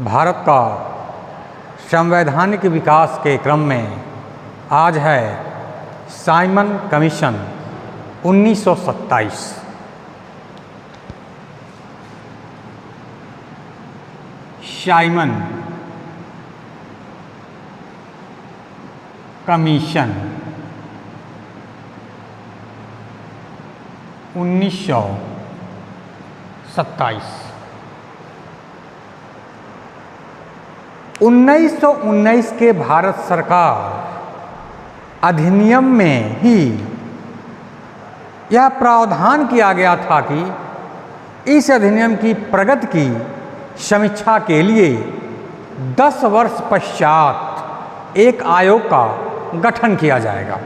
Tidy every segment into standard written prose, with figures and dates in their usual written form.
भारत का संवैधानिक विकास के क्रम में आज है साइमन कमीशन 1927। Simon commission 1927। 1919 के भारत सरकार अधिनियम में ही यह प्रावधान किया गया था कि इस अधिनियम की प्रगति की समीक्षा के लिए 10 वर्ष पश्चात एक आयोग का गठन किया जाएगा।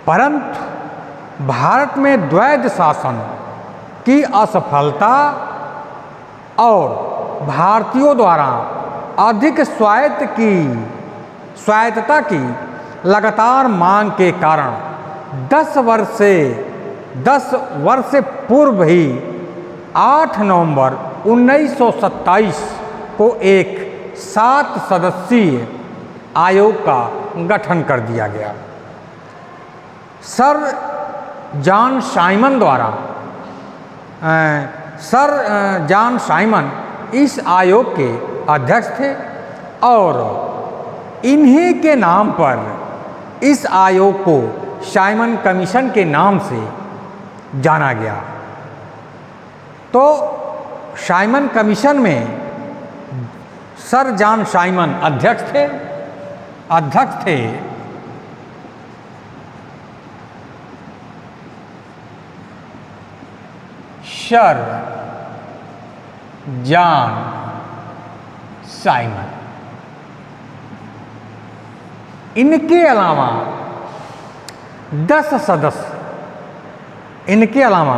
परंतु भारत में द्वैध शासन की असफलता और भारतीयों द्वारा अधिक स्वायत्तता की लगातार मांग के कारण 10 वर्ष से पूर्व ही 8 नवंबर 1927 को एक 7 सदस्यीय आयोग का गठन कर दिया गया। सर जॉन साइमन इस आयोग के अध्यक्ष थे और इन्हीं के नाम पर इस आयोग को साइमन कमीशन के नाम से जाना गया। तो साइमन कमीशन में सर जॉन साइमन अध्यक्ष थे। Sir John Simon. इनके अलावा 10 सदस्य, इनके अलावा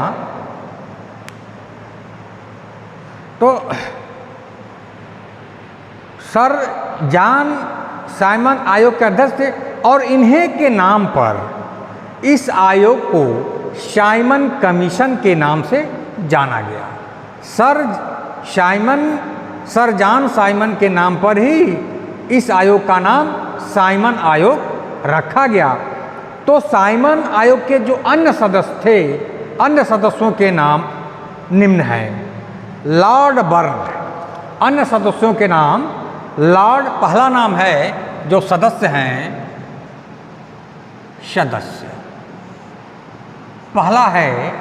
तो सर जॉन साइमन आयोग के अध्यक्ष थे और इन्हीं के नाम पर इस आयोग को साइमन कमीशन के नाम से जाना गया। सर जॉन साइमन के नाम पर ही इस आयोग का नाम साइमन आयोग रखा गया। तो साइमन आयोग के जो अन्य सदस्य थे, अन्य सदस्यों के नाम निम्न हैं। लॉर्ड बर्न, अन्य सदस्यों के नाम पहला नाम है जो सदस्य हैं, पहला है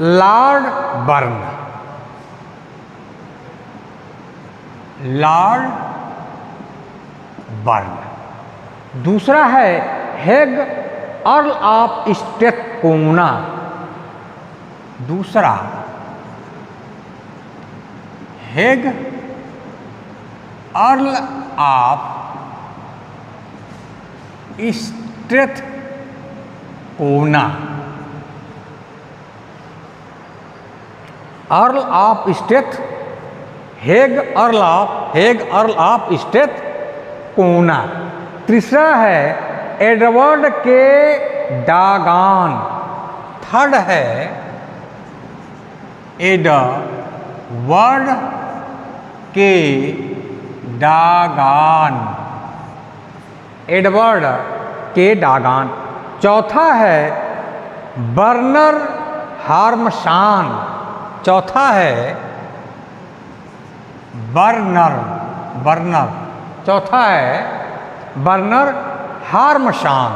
लॉर्ड बर्न। दूसरा है हेग अर्ल ऑफ स्ट्रैथकोना। दूसरा Haig earl of Strathcona. Earl of Strath Haig earl of Strathcona. तीसरा है एडवर्ड के डागान। थर्ड है एडवर्ड के डागान। चौथा है बर्नर हार्मशान। चौथा है बर्नर हार्मशान।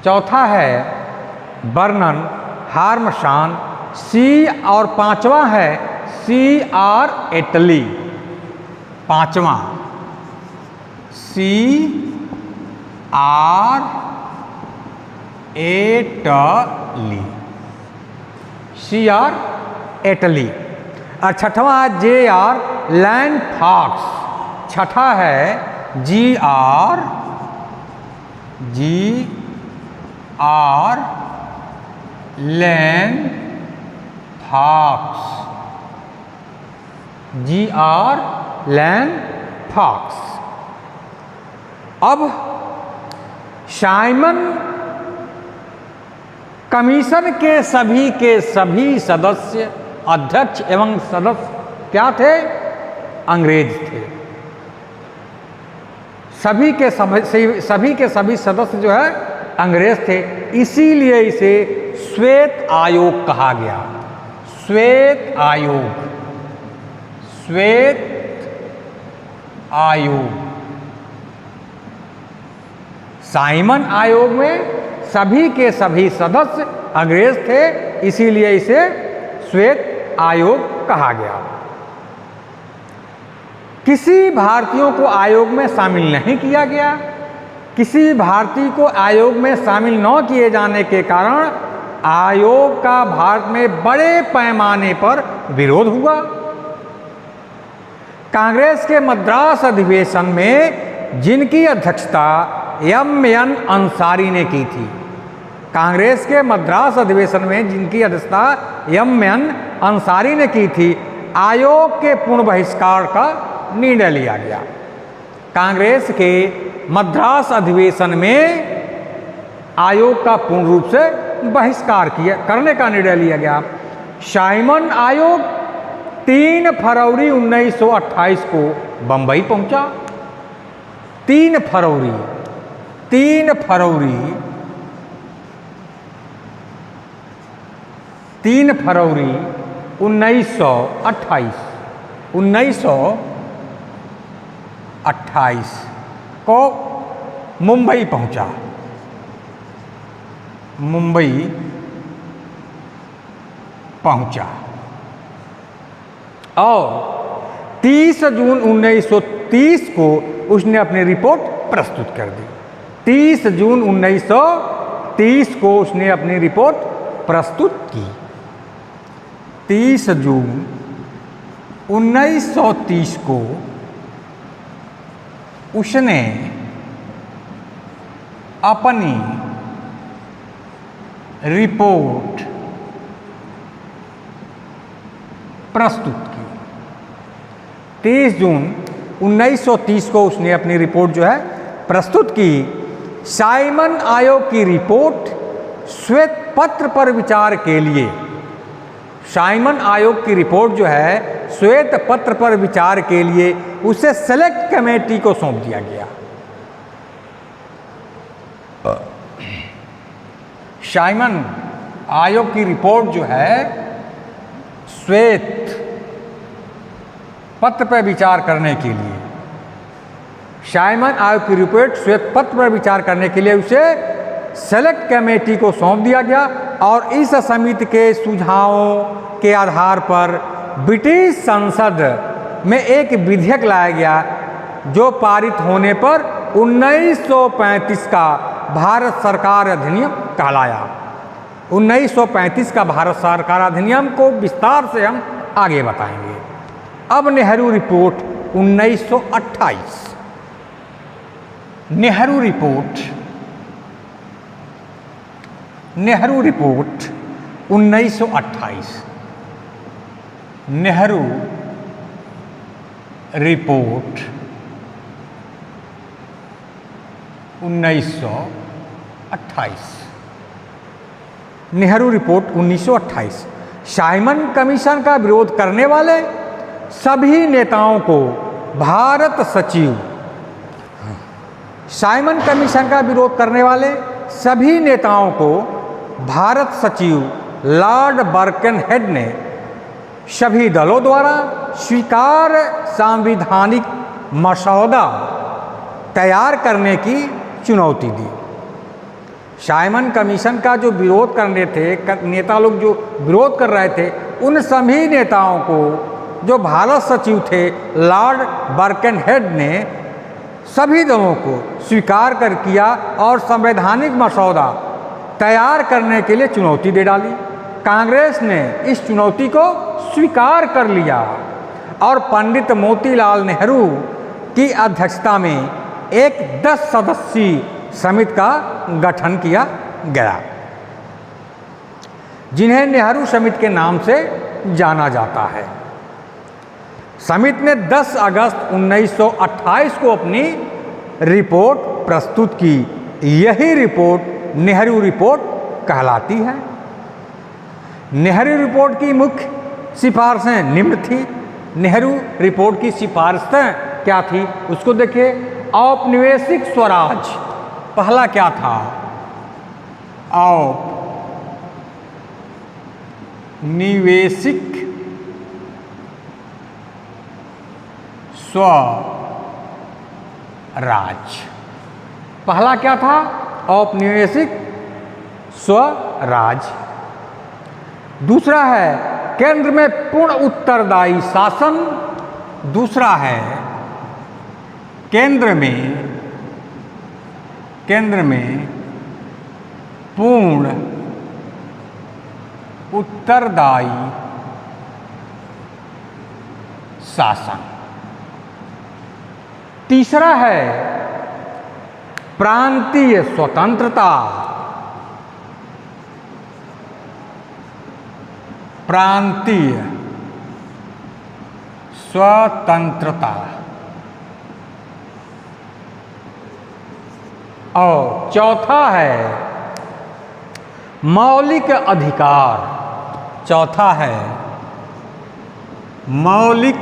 चौथा है बर्नर हार्मशान। और पांचवा है C.R. एटली। पांचवा C.R. एटली। और छठवां है J.R. Lane Fox. छठा है G.R. Lane Fox. अब साइमन कमीशन के सभी सदस्य, अध्यक्ष एवं सदस्य क्या थे? अंग्रेज थे। सभी के सभी सदस्य जो है अंग्रेज थे, इसीलिए इसे श्वेत आयोग कहा गया। श्वेत आयोग, श्वेत आयोग। साइमन आयोग में सभी के सभी सदस्य अंग्रेज थे, इसीलिए इसे श्वेत आयोग कहा गया। किसी भारतीयों को आयोग में शामिल नहीं किया गया। किसी भारतीय को आयोग में शामिल न किए जाने के कारण आयोग का भारत में बड़े पैमाने पर विरोध हुआ। कांग्रेस के मद्रास अधिवेशन में जिनकी अध्यक्षता एम.एन. अंसारी ने की थी, कांग्रेस के मद्रास अधिवेशन में जिनकी अध्यक्षता एम.एन. अंसारी ने की थी, आयोग के पूर्ण बहिष्कार का निर्णय लिया गया। कांग्रेस के मद्रास अधिवेशन में आयोग का पूर्ण रूप से बहिष्कार करने का निर्णय लिया गया। साइमन आयोग 3 फरवरी 1928 को बंबई पहुंचा। 3 फरवरी 1928 को मुंबई पहुंचा। और 30 जून 1930 को उसने अपनी रिपोर्ट प्रस्तुत कर दी। 30 जून 1930 को उसने अपनी रिपोर्ट प्रस्तुत की। 30 जून 1930 को उसने अपनी रिपोर्ट प्रस्तुत की। 30 जून 1930 को उसने अपनी रिपोर्ट जो है प्रस्तुत की। साइमन आयोग की रिपोर्ट श्वेत पत्र पर विचार के लिए, साइमन आयोग की रिपोर्ट जो है श्वेत पत्र पर विचार के लिए उसे सेलेक्ट कमेटी को सौंप दिया गया। साइमन आयोग की रिपोर्ट जो है श्वेत पत्र पर विचार करने के लिए, साइमन आयोग की रिपोर्ट श्वेत पत्र पर विचार करने के लिए उसे सेलेक्ट कमेटी को सौंप दिया गया। और इस समिति के सुझावों के आधार पर ब्रिटिश संसद में एक विधेयक लाया गया, जो पारित होने पर 1935 का भारत सरकार अधिनियम कहलाया। 1935 का भारत सरकार अधिनियम को विस्तार से हम आगे बताएंगे। अब Nehru report 1928। Nehru report 1928। Nehru report 1928। Nehru report 1928 Simon commission का विरोध करने वाले सभी नेताओं को भारत सचिव, साइमन कमीशन का विरोध करने वाले सभी नेताओं को भारत सचिव लॉर्ड बर्कनहेड ने सभी दलों द्वारा स्वीकार संवैधानिक मसौदा तैयार करने की चुनौती दी। साइमन कमीशन का जो विरोध करने थे, नेता लोग जो विरोध कर रहे थे, उन सभी नेताओं को जो भारत सचिव थे लॉर्ड बर्कनहेड ने सभी दलों को स्वीकार कर किया और संवैधानिक मसौदा तैयार करने के लिए चुनौती दे डाली। कांग्रेस ने इस चुनौती को स्वीकार कर लिया और पंडित मोतीलाल नेहरू की अध्यक्षता में एक 10 सदस्यीय समिति का गठन किया गया, जिन्हें नेहरू समिति के नाम से जाना जाता है। समिति ने 10 अगस्त 1928 को अपनी रिपोर्ट प्रस्तुत की। यही रिपोर्ट नेहरू रिपोर्ट कहलाती है। नेहरू रिपोर्ट की मुख्य सिफारिशें निम्न थी। नेहरू रिपोर्ट की सिफारिशें क्या थी उसको देखिए। औपनिवेशिक स्वराज, पहला क्या था? औपनिवेशिक स्वराज, पहला क्या था? औपनिवेशिक स्वराज। दूसरा है केंद्र में पूर्ण उत्तरदायी शासन। दूसरा है केंद्र में पूर्ण उत्तरदायी शासन। तीसरा है प्रांतीय स्वतंत्रता। प्रांतीय स्वतंत्रता। और चौथा है मौलिक अधिकार। चौथा है मौलिक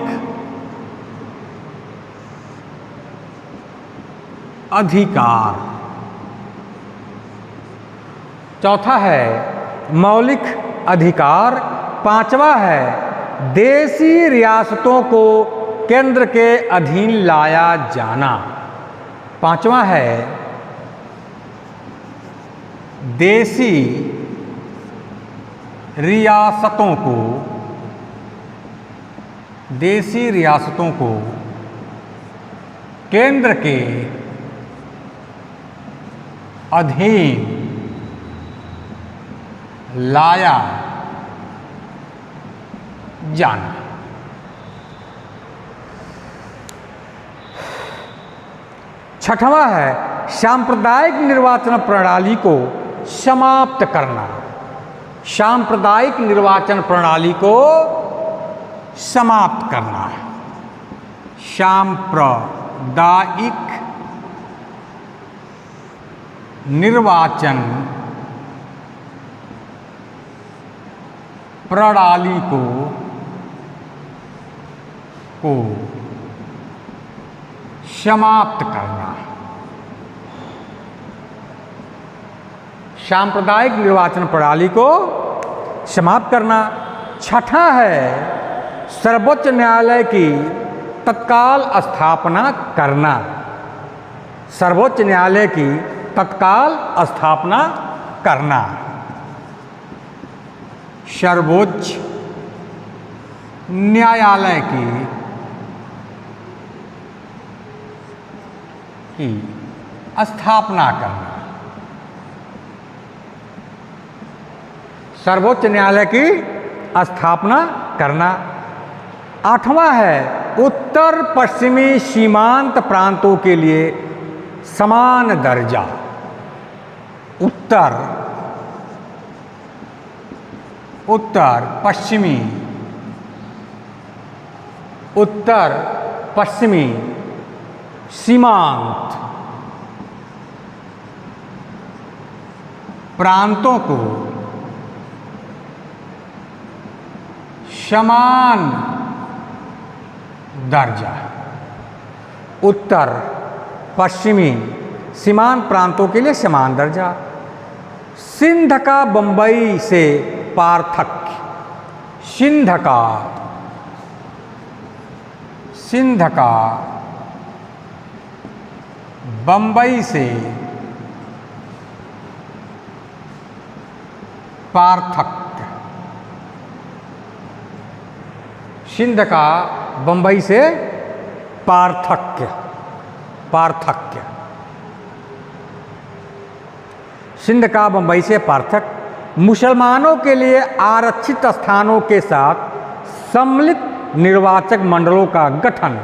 अधिकार। चौथा है मौलिक अधिकार। पांचवा है देशी रियासतों को केंद्र के अधीन लाया जाना। पांचवा है देशी रियासतों को केंद्र के अधीन लाया जाना। छठवां है सांप्रदायिक निर्वाचन प्रणाली को समाप्त करना। सांप्रदायिक निर्वाचन प्रणाली को समाप्त करना। सांप्रदायिक निर्वाचन प्रणाली को समाप्त करना। सांप्रदायिक निर्वाचन प्रणाली को समाप्त करना। छठा है सर्वोच्च न्यायालय की तत्काल स्थापना करना। सर्वोच्च न्यायालय की तत्काल स्थापना करना। सर्वोच्च न्यायालय की स्थापना करना। सर्वोच्च न्यायालय की स्थापना करना। आठवां है उत्तर पश्चिमी सीमांत प्रांतों के लिए समान दर्जा। उत्तर पश्चिमी सीमांत प्रांतों को समान दर्जा। उत्तर पश्चिमी सीमांत प्रांतों के लिए समान दर्जा। सिंध का बंबई से पार्थक्य। सिंध का बंबई से पार्थक्य। सिंध का बंबई से पार्थक्य। सिंध का बंबई से पार्थक्य। मुसलमानों के लिए आरक्षित स्थानों के साथ सम्मिलित निर्वाचक मंडलों का गठन।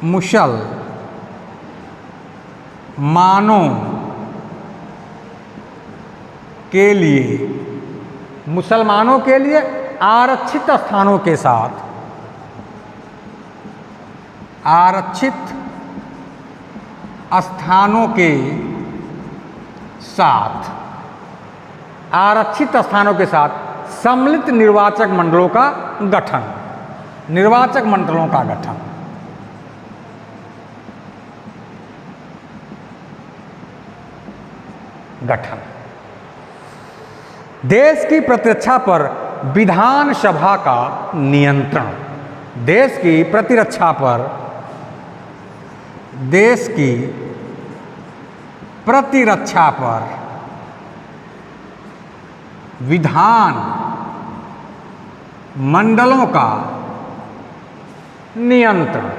मुसलमानों के लिए आरक्षित स्थानों के साथ आरक्षित स्थानों के साथ सम्मिलित निर्वाचक मंडलों का गठन। निर्वाचक मंडलों का गठन। देश की प्रतिरक्षा पर विधानसभा का नियंत्रण। देश की प्रतिरक्षा पर विधान मंडलों का नियंत्रण।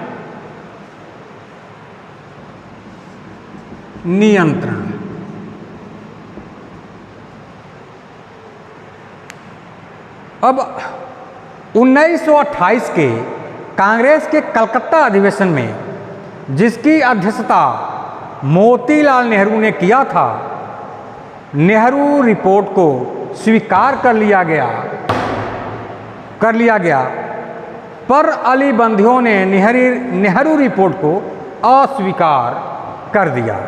अब 1928 के कांग्रेस के कलकत्ता अधिवेशन में, जिसकी अध्यक्षता मोतीलाल नेहरू ने किया था, नेहरू रिपोर्ट को स्वीकार कर लिया गया, पर अली बंधुओं ने नेहरू रिपोर्ट को अस्वीकार कर दिया।